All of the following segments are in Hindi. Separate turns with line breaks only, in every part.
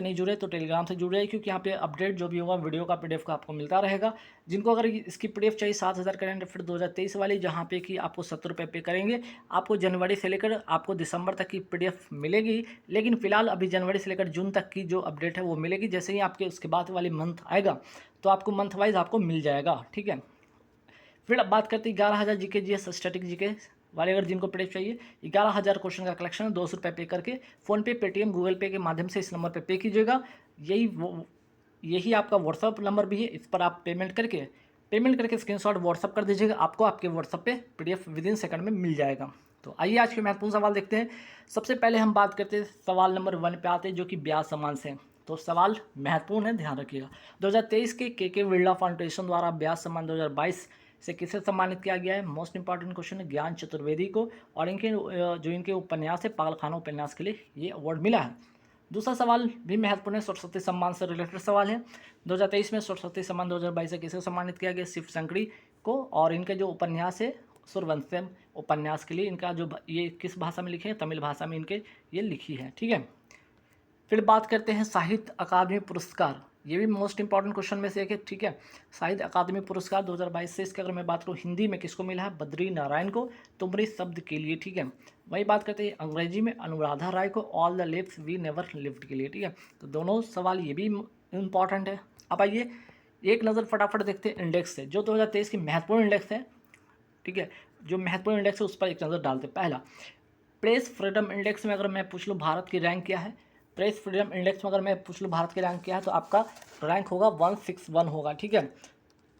नहीं जुड़े तो टेलीग्राम से जुड़ जाइए, क्योंकि यहाँ पे अपडेट जो भी होगा वीडियो का पीडीएफ का आपको मिलता रहेगा। जिनको अगर इसकी पीडीएफ चाहिए 7000 करंट अफेयर 2023 वाली, जहाँ पे कि आपको 70 रुपये पे करेंगे, आपको जनवरी से लेकर आपको दिसंबर तक की पीडीएफ मिलेगी। लेकिन फिलहाल अभी जनवरी से लेकर जून तक की जो अपडेट है वो मिलेगी। जैसे ही आपके उसके बाद वाली मंथ आएगा तो आपको मंथ वाइज आपको मिल जाएगा, ठीक है। फिर अब बात करते हैं 11,000 जीके जीएस स्टैटिक जीके वाले, अगर जिनको पीडीएफ चाहिए 11,000 क्वेश्चन का कलेक्शन है, 200 रुपये पे करके फ़ोनपे, पेटीएम, गूगल पे के माध्यम से इस नंबर पे कीजिएगा। यही आपका व्हाट्सअप नंबर भी है, इस पर आप पेमेंट करके स्क्रीनशॉट व्हाट्सअप कर दीजिएगा, आपको आपके व्हाट्सअप पे पीडीएफ विदिन सेकंड में मिल जाएगा। तो आइए आज के महत्वपूर्ण सवाल देखते हैं। सबसे पहले हम बात करते हैं सवाल नंबर 1 पे आते हैं, जो कि ब्याज सम्मान से। तो सवाल महत्वपूर्ण है, ध्यान रखिएगा। 2023 के बिरला फाउंडेशन द्वारा ब्याज सम्मान 2022 से किसे सम्मानित किया गया है? मोस्ट इंपॉर्टेंट क्वेश्चन है, ज्ञान चतुर्वेदी को। और इनके जो इनके उपन्यास है पागलखाना उपन्यास के लिए ये अवार्ड मिला है। दूसरा सवाल भी महत्वपूर्ण है, सरस्वती सम्मान से रिलेटेड सवाल है। 2023 में सरस्वती सम्मान 2022 से किसे सम्मानित किया गया? शिव संकड़ी को। और इनके जो उपन्यास है सूर्यवंशम उपन्यास के लिए इनका जो ये किस भाषा में लिखे हैं? तमिल भाषा में इनके ये लिखी है, ठीक है। फिर बात करते हैं साहित्य अकादमी पुरस्कार, ये भी मोस्ट इंपॉर्टेंट क्वेश्चन में से एक है, ठीक है। साहित्य अकादमी पुरस्कार 2022 से इसके अगर मैं बात करूँ हिंदी में किसको मिला है? बद्री नारायण को, तुमरी शब्द के लिए, ठीक है। वही बात करते हैं अंग्रेजी में अनुराधा राय को, all the lives we never lived के लिए, ठीक है। तो दोनों सवाल ये भी इम्पॉर्टेंट है। अब आइए एक नज़र फटाफट देखते हैं इंडेक्स से, जो 2023 की महत्वपूर्ण इंडेक्स है, ठीक है। जो महत्वपूर्ण इंडेक्स है उस पर एक नज़र डालते हैं। पहला, प्रेस फ्रीडम इंडेक्स में अगर मैं पूछ लूँ भारत की रैंक क्या है? प्रेस फ्रीडम इंडेक्स में अगर मैं पूछ लूँ भारत की रैंक क्या है, तो आपका रैंक होगा 161 होगा, ठीक है।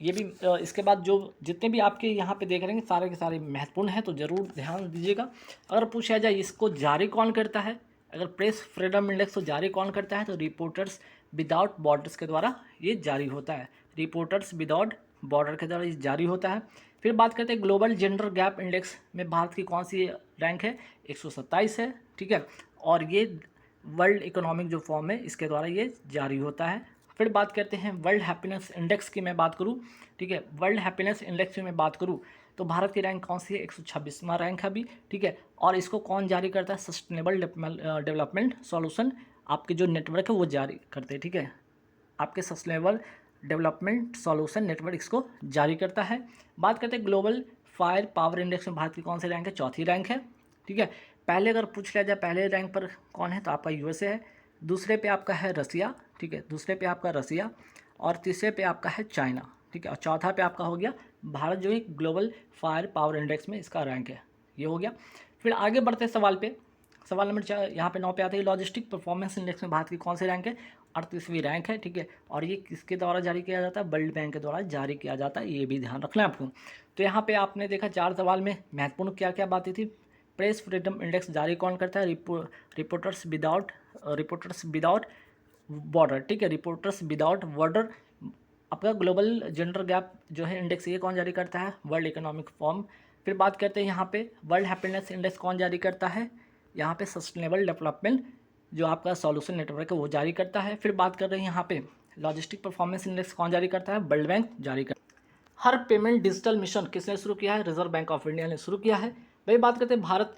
ये भी इसके बाद जो जितने भी आपके यहाँ पे देख रहे हैं सारे के सारे महत्वपूर्ण हैं, तो ज़रूर ध्यान दीजिएगा। अगर पूछा जाए इसको जारी कौन करता है, अगर प्रेस फ्रीडम इंडेक्स को जारी कौन करता है, तो रिपोर्टर्स विदाउट बॉर्डर्स के द्वारा ये जारी होता है। रिपोर्टर्स विदाउट बॉर्डर के द्वारा ये जारी होता है। फिर बात करते हैं ग्लोबल जेंडर गैप इंडेक्स में भारत की कौन सी रैंक है? 127 है, ठीक है। और ये वर्ल्ड इकोनॉमिक जो फॉर्म है इसके द्वारा ये जारी होता है। फिर बात करते हैं वर्ल्ड हैप्पीनेस इंडेक्स की मैं बात करूँ, ठीक है। वर्ल्ड हैप्पीनेस इंडेक्स की मैं बात करूँ तो भारत की रैंक कौन सी है? 126वां रैंक है अभी, ठीक है। और इसको कौन जारी करता है? सस्टेनेबल डेवलपमेंट सॉल्यूशन आपके जो नेटवर्क है वो जारी करते हैं, ठीक है। आपके सस्टेनेबल डेवलपमेंट सॉल्यूशन नेटवर्क इसको जारी करता है। बात करते हैं ग्लोबल फायर पावर इंडेक्स में भारत की कौन सी रैंक है? 4थी रैंक है, ठीक है। पहले अगर पूछ लिया जाए पहले रैंक पर कौन है, तो आपका यूएसए है। दूसरे पे आपका है रसिया, ठीक है, दूसरे पे आपका रसिया। और तीसरे पे आपका है चाइना, ठीक है। और चौथा पे आपका हो गया भारत, जो है ग्लोबल फायर पावर इंडेक्स में इसका रैंक है, ये हो गया। फिर आगे बढ़ते सवाल पे, सवाल नंबर 4 यहाँ पे 9 पे आता है लॉजिस्टिक परफॉर्मेंस इंडेक्स में भारत की कौन सी रैंक है? 38वीं रैंक है, ठीक है। और ये किसके द्वारा जारी किया जाता है? वर्ल्ड बैंक के द्वारा जारी किया जाता है, ये भी ध्यान रखना है आपको। तो यहाँ पे आपने देखा 4 सवाल में महत्वपूर्ण क्या क्या बातें थी। प्रेस फ्रीडम इंडेक्स जारी कौन करता है? रिपोर्टर्स विदाउट बॉर्डर, ठीक है, रिपोर्टर्स विदाउट बॉर्डर। आपका ग्लोबल जेंडर गैप जो है इंडेक्स ये कौन जारी करता है? World economic form. फिर बात करते हैं यहाँ पे वर्ल्ड हैप्पीनेस इंडेक्स कौन जारी करता है? यहाँ पे सस्टेनेबल डेवलपमेंट जो आपका सॉल्यूशन नेटवर्क है वो जारी करता है। फिर बात कर रहे हैं यहाँ पे लॉजिस्टिक परफॉर्मेंस इंडेक्स कौन जारी करता है? वर्ल्ड बैंक जारी करता है। हर पेमेंट डिजिटल मिशन किसने शुरू किया है? रिजर्व बैंक ऑफ इंडिया ने शुरू किया है। वही बात करते हैं भारत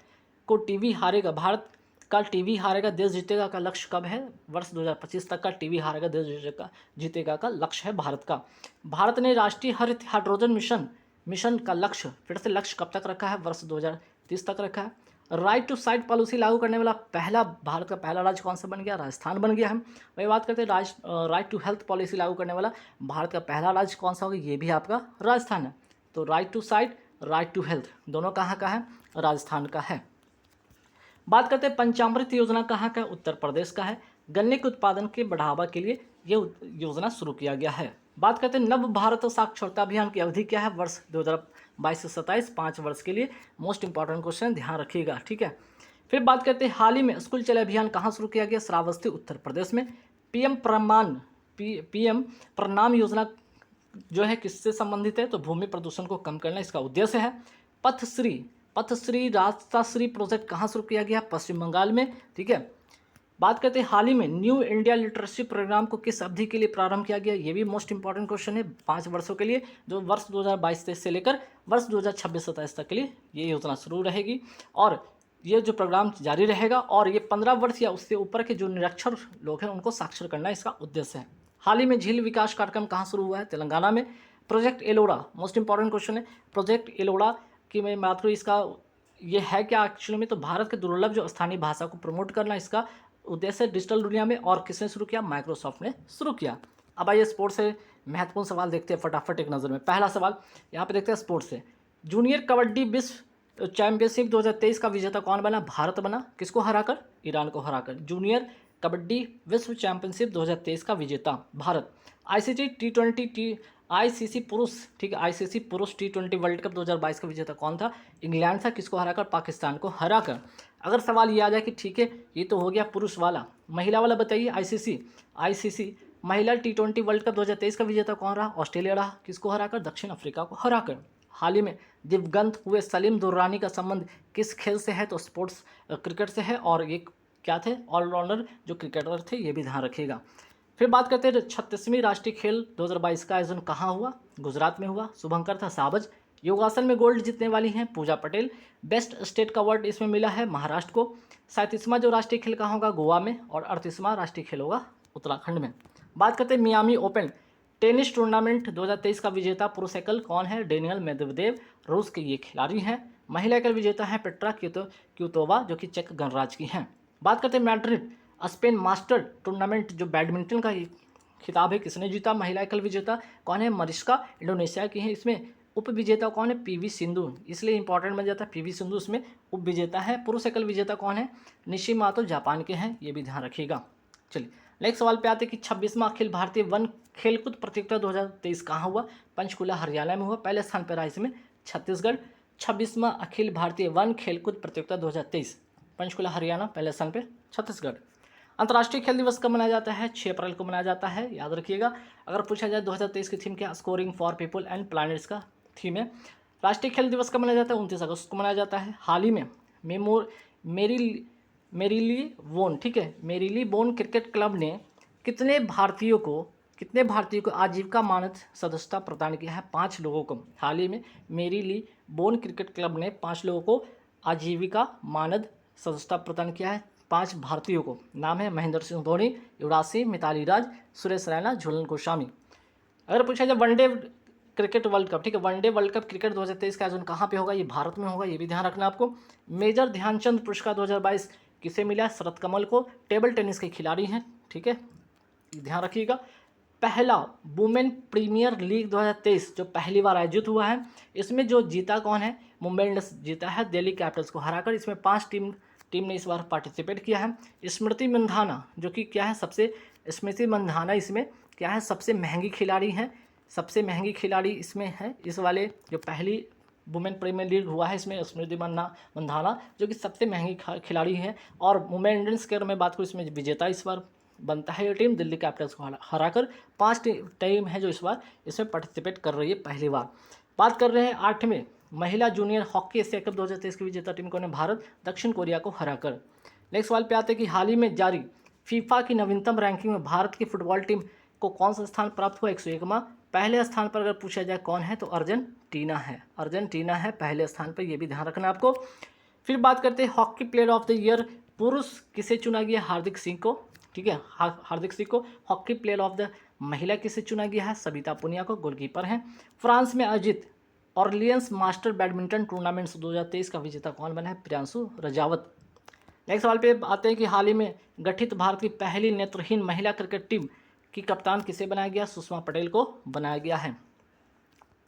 का टीवी हारेगा देश जीतेगा का लक्ष्य कब है? वर्ष 2025 तक का टीवी हारेगा देश जीतेगा का लक्ष्य है भारत का। भारत ने राष्ट्रीय हरित हाइड्रोजन मिशन का लक्ष्य फिर से लक्ष्य कब तक रखा है? वर्ष 2030 तक रखा है। राइट टू साइट पॉलिसी लागू करने वाला भारत का पहला राज्य कौन सा बन गया? राजस्थान बन गया है। वही बात करते हैं राइट टू हेल्थ पॉलिसी लागू करने वाला भारत का पहला राज्य कौन सा होगा? ये भी आपका राजस्थान है। तो right to sight, right to health दोनों कहाँ का है? राजस्थान का है। बात करते हैं पंचामृत योजना कहाँ का है? उत्तर प्रदेश का है। गन्ने के उत्पादन के बढ़ावा के लिए ये योजना शुरू किया गया है। बात करते हैं नव भारत साक्षरता अभियान की अवधि क्या है? वर्ष 2022 से 27, 5 वर्ष के लिए। मोस्ट इंपॉर्टेंट क्वेश्चन, ध्यान रखिएगा, ठीक है। फिर बात करते हैं हाल ही में स्कूल चले अभियान कहाँ शुरू किया गया? श्रावस्ती उत्तर प्रदेश में। पीएम प्रणाम योजना जो है किससे संबंधित है? तो भूमि प्रदूषण को कम करना इसका उद्देश्य है। पथश्री राजश्री प्रोजेक्ट कहाँ शुरू किया गया? पश्चिम बंगाल में, ठीक है। बात करते हैं हाल ही में न्यू इंडिया लिटरेसी प्रोग्राम को किस अवधि के लिए प्रारंभ किया गया? ये भी मोस्ट इंपॉर्टेंट क्वेश्चन है, 5 वर्षों के लिए, जो वर्ष 2022 से लेकर वर्ष 2026-27 तक के लिए ये योजना शुरू रहेगी। और ये जो प्रोग्राम जारी रहेगा और ये 15 वर्ष या उससे ऊपर के जो निरक्षर लोग हैं उनको साक्षर करना इसका उद्देश्य है। हाल ही में झील विकास कार्यक्रम कहाँ शुरू हुआ है? तेलंगाना में। प्रोजेक्ट एलोड़ा, मोस्ट इंपॉर्टेंट क्वेश्चन है। प्रोजेक्ट एलोड़ा की मैं बात करूँ, इसका ये है क्या एक्चुअली में? तो भारत के दुर्लभ जो स्थानीय भाषा को प्रमोट करना इसका उद्देश्य है डिजिटल दुनिया में। और किसने शुरू किया? माइक्रोसॉफ्ट ने शुरू किया। अब आइए स्पोर्ट्स से महत्वपूर्ण सवाल देखते हैं फटाफट एक नज़र में। पहला सवाल यहाँ पे देखते हैं स्पोर्ट्स से। जूनियर कबड्डी विश्व चैंपियनशिप 2023 का विजेता कौन बना? भारत बना। किसको हराकर? ईरान को हराकर। जूनियर कबड्डी विश्व चैंपियनशिप 2023 का विजेता भारत। आईसीसी पुरुष, ठीक है, आईसीसी पुरुष T20 वर्ल्ड कप 2022 का विजेता कौन था? इंग्लैंड था। किसको हराकर? पाकिस्तान को हराकर। अगर सवाल ये आ जाए कि ठीक है ये तो हो गया पुरुष वाला, महिला वाला बताइए। आईसीसी महिला T20 वर्ल्ड कप 2023 का विजेता कौन रहा? ऑस्ट्रेलिया रहा। किसको हराकर? दक्षिण अफ्रीका को हराकर। हाल ही में दिवंगत हुए सलीम दुर्रानी का संबंध किस खेल से है? तो स्पोर्ट्स क्रिकेट से है। और ये क्या थे? ऑलराउंडर जो क्रिकेटर थे, ये भी ध्यान रखिएगा। फिर बात करते हैं 36वीं राष्ट्रीय खेल 2022 का आयोजन कहाँ हुआ? गुजरात में हुआ। शुभंकर था सावज। योगासन में गोल्ड जीतने वाली हैं पूजा पटेल। बेस्ट स्टेट का अवार्ड इसमें मिला है महाराष्ट्र को। 37वां जो राष्ट्रीय खेल कहाँ होगा? गोवा में। और 38वां राष्ट्रीय खेल होगा उत्तराखंड में। बात करते हैं मियामी ओपन टेनिस टूर्नामेंट 2023 का विजेता पुरुष एकल कौन है? डेनियल मेदवेदेव, रूस के ये खिलाड़ी हैं। महिला एकल विजेता हैं पेट्रा क्यूतोवा, जो कि चेक गणराज्य की हैं। बात करते हैं मैड्रिड स्पेन मास्टर टूर्नामेंट जो बैडमिंटन का खिताब है, किसने जीता? महिला एकल विजेता कौन है? मरिस्का, इंडोनेशिया की है। इसमें उप विजेता कौन है? पीवी सिंधु, इसलिए इंपॉर्टेंट बन जाता है। पीवी सिंधु इसमें उप विजेता है। पुरुष एकल विजेता कौन है? निशिमातो, जापान के हैं। ये भी ध्यान रखिएगा। चलिए नेक्स्ट सवाल पे आते हैं कि 26वां अखिल भारतीय वन खेलकूद प्रतियोगिता 2023 कहाँ हुआ? पंचकुला हरियाणा में हुआ। पहले स्थान पर रहा इसमें छत्तीसगढ़। 26वां अखिल भारतीय वन खेलकूद प्रतियोगिता 2023 पंचकुला हरियाणा, पहले स्थान पर छत्तीसगढ़। अंतर्राष्ट्रीय खेल दिवस कब मनाया जाता है? 6 अप्रैल को मनाया जाता है, याद रखिएगा। अगर पूछा जाए 2023 की थीम क्या? Scoring for people and planets का थीम है। राष्ट्रीय खेल दिवस कब मनाया जाता है? 29 अगस्त को मनाया जाता है। हाल ही में मेरीली बोन, ठीक है, मेरीली बोन क्रिकेट क्लब ने कितने भारतीयों को आजीविका मानद सदस्यता प्रदान किया है? 5 लोगों को। हाल ही में मेरीली बोन क्रिकेट क्लब ने 5 लोगों को आजीविका मानद सदस्यता प्रदान किया है। 5 भारतीयों को। नाम है महेंद्र सिंह धोनी, युवराज सिंह, मिताली राज, सुरेश रैना, झूलन गोस्वामी। अगर पूछा जाए वनडे क्रिकेट वर्ल्ड कप, ठीक है, वनडे वर्ल्ड कप क्रिकेट 2023 का आयोजन कहाँ पे होगा? ये भारत में होगा, ये भी ध्यान रखना आपको। मेजर ध्यानचंद पुरस्कार 2022 किसे मिला? शरत कमल को। टेबल टेनिस के खिलाड़ी हैं, ठीक है, ध्यान रखिएगा। पहला वुमेन प्रीमियर लीग 2023 जो पहली बार आयोजित हुआ है, इसमें जो जीता कौन है? मुंबई इंडियंस जीता है दिल्ली कैपिटल्स को हराकर। इसमें 5 टीम ने इस बार पार्टिसिपेट किया है। स्मृति मंधाना जो कि क्या है? स्मृति मंधाना इसमें क्या है? सबसे महंगी खिलाड़ी हैं। सबसे महंगी खिलाड़ी इसमें है। इस वाले जो पहली वुमेन प्रीमियर लीग हुआ है इसमें स्मृति मंधाना जो कि सबसे महंगी खिलाड़ी है। और मुंबई इंडियंस की अगर मैं बात करूँ, इसमें विजेता इस बार बनता है ये टीम दिल्ली कैपिटल्स को हराकर। 5 टीम है जो इस बार इसमें पार्टिसिपेट कर रही है पहली बार। बात कर रहे हैं 8वें महिला जूनियर हॉकी एशिया कप 2023 की विजेता टीम कौन है? भारत, दक्षिण कोरिया को हराकर। नेक्स्ट सवाल पे आते हैं कि हाल ही में जारी फीफा की नवीनतम रैंकिंग में भारत की फुटबॉल टीम को कौन सा स्थान प्राप्त हुआ? 101वां। पहले स्थान पर अगर पूछा जाए कौन है, तो अर्जेंटीना है पहले स्थान पर, यह भी ध्यान रखना आपको। फिर बात करते हैं hockey player of the year पुरुष किसे चुना गया? हार्दिक सिंह को, ठीक है, हार्दिक सिंह को। हॉकी प्लेयर ऑफ द महिला किसे चुना गया है? सविता पुनिया को, गोलकीपर हैं। फ्रांस में आयोजित ऑर्लियंस मास्टर बैडमिंटन टूर्नामेंट 2023 का विजेता कौन बना है? प्रियांशु रजावत। नेक्स्ट सवाल पे आते हैं कि हाल ही में गठित भारत की पहली नेत्रहीन महिला क्रिकेट टीम की कप्तान किसे बनाया गया? सुषमा पटेल को बनाया गया है।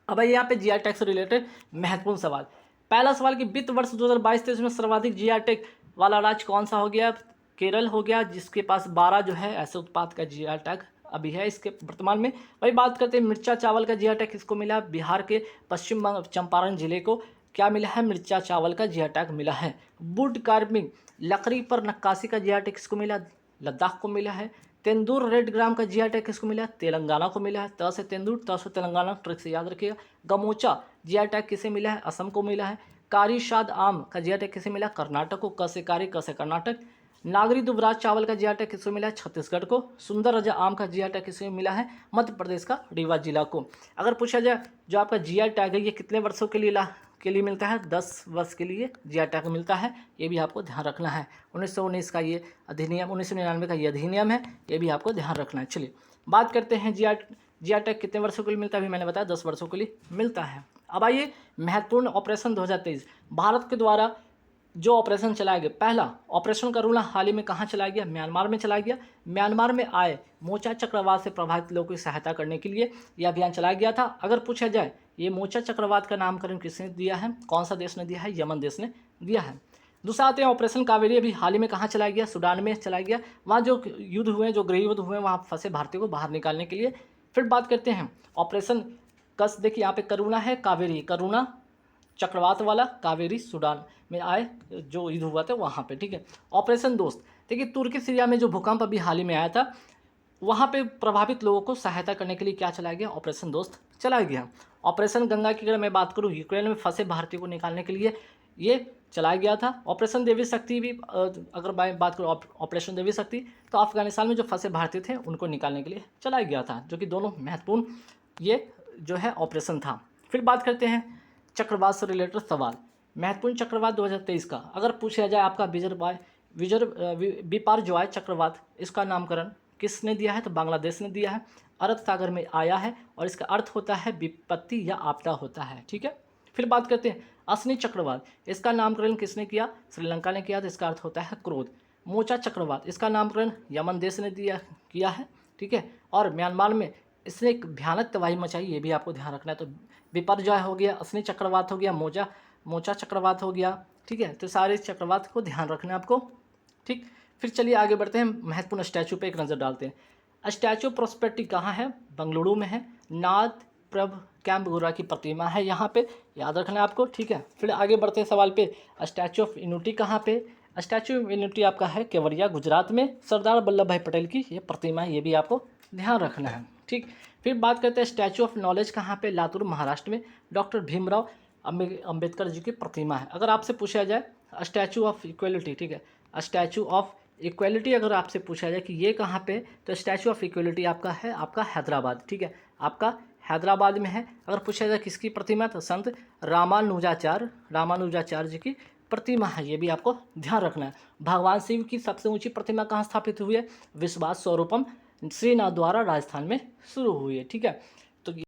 अब यहाँ पे जीआई टैग से रिलेटेड महत्वपूर्ण सवाल। पहला सवाल कि वित्त वर्ष 2022-23 में सर्वाधिक जीआई टैग वाला राज्य कौन सा हो गया? केरल हो गया, जिसके पास 12 जो है ऐसे उत्पाद का जीआई टैग अभी है इसके वर्तमान में। वही बात करते हैं मिर्चा चावल का जीआई टैग किसको मिला? बिहार के पश्चिम चंपारण जिले को क्या मिला है? मिर्चा चावल का जीआई टैग मिला है। वुड कार्विंग लकड़ी पर नक्काशी का जीआई टैग किसको मिला? लद्दाख को मिला है। तेंदुर रेड ग्राम का जीआई टैग किसको मिला? तेलंगाना को मिला है। त से तेंदुर, त से तेलंगाना, ट्रिक से याद रखिएगा। गमोचा जीआई टैग किसे मिला है? असम को मिला है। कारीशाद आम का जीआई टैग किसे मिला? कर्नाटक को, क से कारी, क से कर्नाटक। नागरी दुबराज चावल का जीआई टैग किसको मिला है? छत्तीसगढ़ को। सुंदर रजा आम का जीआई टैग किसे मिला है? मध्य प्रदेश का रीवा जिला को। अगर पूछा जाए जो आपका जीआई टैग है ये कितने वर्षों के लिए के लिए मिलता है, 10 वर्ष के लिए जीआई टैग मिलता है, ये भी आपको ध्यान रखना है। 1919 का ये अधिनियम, 1999 का ये अधिनियम है, ये भी आपको ध्यान रखना है। चलिए बात करते हैं जीआई टैग कितने वर्षों के लिए मिलता है, अभी मैंने बताया 10 वर्षों के लिए मिलता है। अब आइए महत्वपूर्ण ऑपरेशन 2023, भारत के द्वारा जो ऑपरेशन चलाया गया, पहला ऑपरेशन करुणा हाल ही में कहाँ चलाया गया, म्यांमार में चलाया गया। म्यांमार में आए मोचा चक्रवात से प्रभावित लोगों की सहायता करने के लिए यह अभियान चलाया गया था। अगर पूछा जाए ये मोचा चक्रवात का नामकरण किसने दिया है, कौन सा देश ने दिया है, यमन देश ने दिया है। दूसरा आते हैं ऑपरेशन कावेरी, अभी हाल ही में कहाँ चलाया गया, सूडान में चलाया गया। वहाँ जो युद्ध हुए, जो गृह युद्ध हुए, वहाँ फंसे भारतीयों को बाहर निकालने के लिए। फिर बात करते हैं ऑपरेशन कस, देखिए यहाँ पे करुणा है, कावेरी, करुणा चक्रवात वाला, कावेरी सूडान में आए जो युद्ध हुआ था वहाँ पे, ठीक है। ऑपरेशन दोस्त, देखिए तुर्की सीरिया में जो भूकंप अभी हाल ही में आया था, वहाँ पे प्रभावित लोगों को सहायता करने के लिए क्या चलाया गया, ऑपरेशन दोस्त चलाया गया। ऑपरेशन गंगा की अगर मैं बात करूँ, यूक्रेन में फंसे भारतीयों को निकालने के लिए ये चलाया गया था। ऑपरेशन देवी शक्ति भी अगर मैं बात करूँ, ऑपरेशन देवी शक्ति, तो अफगानिस्तान में जो फंसे भारतीय थे उनको निकालने के लिए चलाया गया था, जो कि दोनों महत्वपूर्ण ये जो है ऑपरेशन था। फिर बात करते हैं चक्रवात से रिलेटेड सवाल, महत्वपूर्ण चक्रवात 2023 का अगर पूछा जाए आपका बिपारजॉय चक्रवात, इसका नामकरण किसने दिया है, तो बांग्लादेश ने दिया है। अरब सागर में आया है और इसका अर्थ होता है विपत्ति या आपदा होता है, ठीक है। फिर बात करते हैं असनी चक्रवात, इसका नामकरण किसने किया, श्रीलंका ने किया, तो इसका अर्थ होता है क्रोध। मोचा चक्रवात, इसका नामकरण यमन देश ने किया है, ठीक है। और म्यांमार में इसने एक भयानक तबाही मचाई, ये भी आपको ध्यान रखना है। तो बिपरजॉय हो गया, असनी चक्रवात हो गया, मोचा चक्रवात हो गया, ठीक है। तो सारे चक्रवात को ध्यान रखना है आपको, ठीक। फिर चलिए आगे बढ़ते हैं, महत्वपूर्ण स्टैचू पे एक नज़र डालते हैं। स्टैचू ऑफ प्रॉस्पेरिटी कहाँ है, बेंगलुरु में है। नाथ प्रभ कैम्पगुरा की प्रतिमा है यहाँ पे, याद रखना है आपको, ठीक है। फिर आगे बढ़ते हैं सवाल पे, स्टैचू ऑफ यूनिटी कहाँ पे, स्टैचू ऑफ यूनिटी आपका है केवड़िया गुजरात में, सरदार वल्लभ भाई पटेल की ये प्रतिमा है, ये भी आपको ध्यान रखना है, ठीक। फिर बात करते हैं स्टैचू ऑफ नॉलेज कहाँ पे, लातूर महाराष्ट्र में, डॉक्टर भीमराव अंबेडकर जी की प्रतिमा है। अगर आपसे पूछा जाए स्टैचू ऑफ इक्वलिटी, ठीक है, स्टैचू ऑफ इक्वलिटी अगर आपसे पूछा जाए कि ये कहाँ पे, तो स्टैचू ऑफ इक्वलिटी आपका है, आपका हैदराबाद, ठीक है, आपका हैदराबाद में है। अगर पूछा जाए किसकी प्रतिमा, तो संत रामानुजाचार्य जी की प्रतिमा है, ये भी आपको ध्यान रखना है। भगवान शिव की सबसे ऊंची प्रतिमा कहाँ स्थापित हुई है, विश्वास स्वरूपम श्रीनाथ द्वारा राजस्थान में शुरू हुई है, ठीक है।